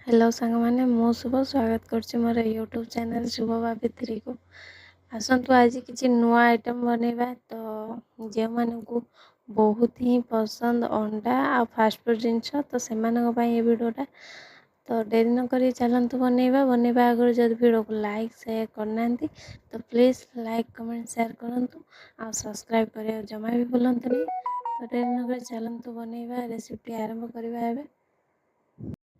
Hello सांग मैंने मु शुभ स्वागत कर मोर यूट्यूब चैनल शुभ भाभी को आसतु आज किसी नुआ आइटम बनैबा तो जो मानू बहुत ही पसंद अंडा आ फास्टफूड जिनस तो से ये वीडियोटा तो डेरी नक चलतु बनैबा आगे जब वीडियो को लाइक शेयर करना तो प्लीज़ लाइक कमेंट शेयर करूँ आ सब्सक्राइब कर जमा भी भूलु नहीं। तो डेरी नक चलतु बनैबा रेसिपी आरंभ करवा।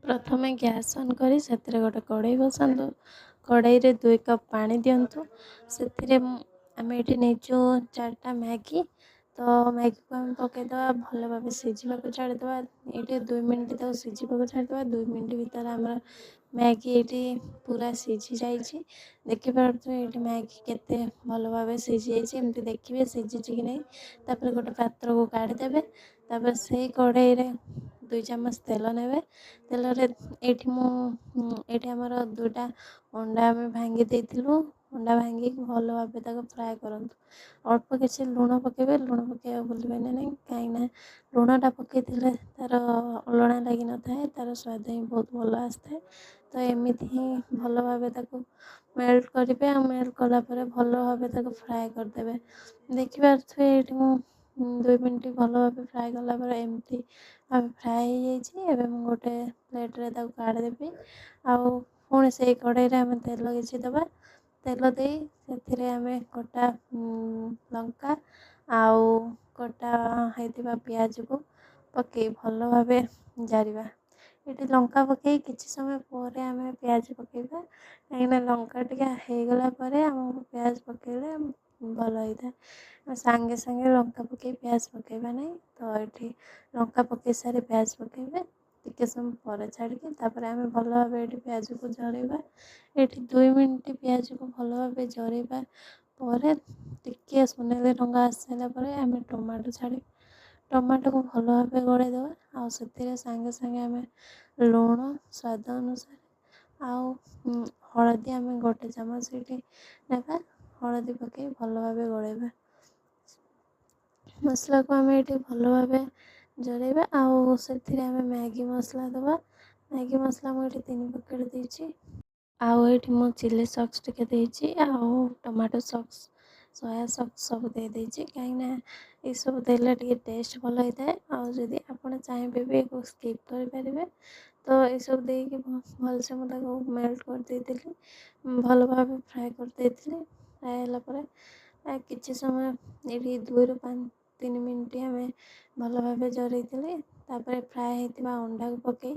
प्रथमे गैस ऑन करी से गोटे कड़ाई बसातु कड़ाई रे 2 कप पानी दिंतु से आम ये नहींचु 4टा मैगी तो मैगी को आम पकईदे भल भाव सीझा छाड़ीदे ये 2 मिनट तक सीझा छाड़ीदे 2 मिनट भर आम मैगी ये पूरा सीझी जाइए देखिपे ये मैगी केते भल भाव सीझी जाइए देखिए सीझी कि नहीं। तापर गोटे पात्र को काढ़ीदेवे तापर से कड़ाई रे 2 चामच तेल नेबे तेल ये आमर 2टा अंडा आम भांगी देलु अंडा भांगी भल भाव फ्राए करूँ अल्प किसी लुण पकेबे लुण पकड़ा भूलें नहीं कहीं लुणटा पकई तार अलणा लगी न था तार स्वाद ही बहुत भल आसता है। तो एमती ही भल भाव मेल्ट करेंगे मेल्ट कलापर भल भाव फ्राए करदे देखिपे ये 2 मिनट भल भाव फ्राए कलापर एमती फ्राए हो गोटे प्लेट्रे काढ़ीदेवी आउ पुणी से कड़ाई आम तेल किसी दबा तेल दे से आम कटा लंका आउ कटा होता पियाज को पकई भल भाव जारिबा ये लंका पकई किसी समय पर आम पियाज पकईबा कहीं लंका टे होगला आमको पियाज पकड़े भल होता है सांगे सांगे लंका पकई पियाज पकईबा नहीं। तो ये लंका पकई सारे पियाज पकईबे टिके समय पर छाड़िकी आम भल भाव ये पियाज को जरइबा ये 2 मिनट पियाज को भल भाव जरइबा टिके सुनेली रंग आसारा आम टमाटो छाड़ टमाटो को भल भाव गलैदे आ सांगे सांगे आम लुण स्वाद अनुसार आउ हलदी आम गोटे चामच ये ना हलदी पकई भल भाव गलैबा मसला को आम ये भल भाव जरइबा आउ से मैगी मसला दबा मैगी मसला मुझे 3 पैकेट देती आउ ये मो चिली सॉक्स टिके देती आउ टमाटो सॉक्स सोया सॉक्स सब दे देती कहीं ये सब देले टे टेस्ट भल होता है आदि आप चाहिए भी स्किप करें तो ये सब देकी भलसे मुझे मेल्ट कर देती भल भाव फ्राए कर देती फ्राए होगापर किसी समय ये 2 ରୁ 3 मिनट आम भल भाव जरई फ्राए होता अंडा को पकई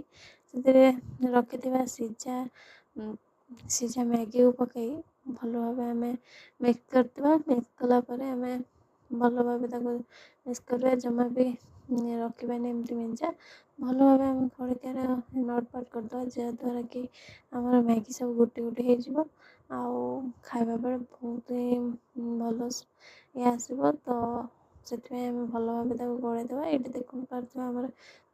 से रखि सीझा मैगी को पकई भल भाव आम मिक्स करवा मिक्स कलापर आम भल भाव मिक्स करवा जमा भी रखानी एमती मिंचा भल भाव आम खड़िकार नटपट करदे जहाद्वारा कि आमर मैगी सब गोटे गोटे हो खावा बेले बहुत ही भल ये आसो तो से भल भाव गलैदे ये देखु पार्थ आमर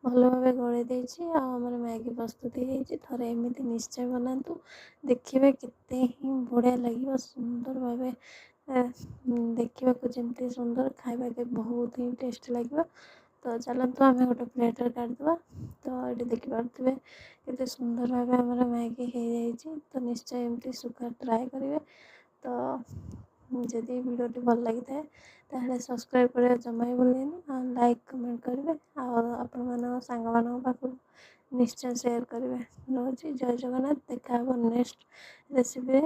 भल भाव गलई देती आमर मैगी प्रस्तुत हो थे एमती निश्चय बनातु देखिए केते ही बढ़िया लगे सुंदर भाव देखा जमती सुंदर खावा के बहुत ही टेस्ट लगे। तो चलते आम गोटे प्लेट काढ़ीदे तो ये देखिपे के सुंदर भाव आमर मैगी हो जाए तो निश्चय एमती सुखा ट्राए करेंगे। तो जदि वीडियो भल लगी था सब्सक्राइब कर जमा ही भूलें लाइक कमेंट करेंगे आपण सांग पाखु निश्चय शेयर करेंगे रोज जय जगन्नाथ देखा नेक्स्ट रेसिपी।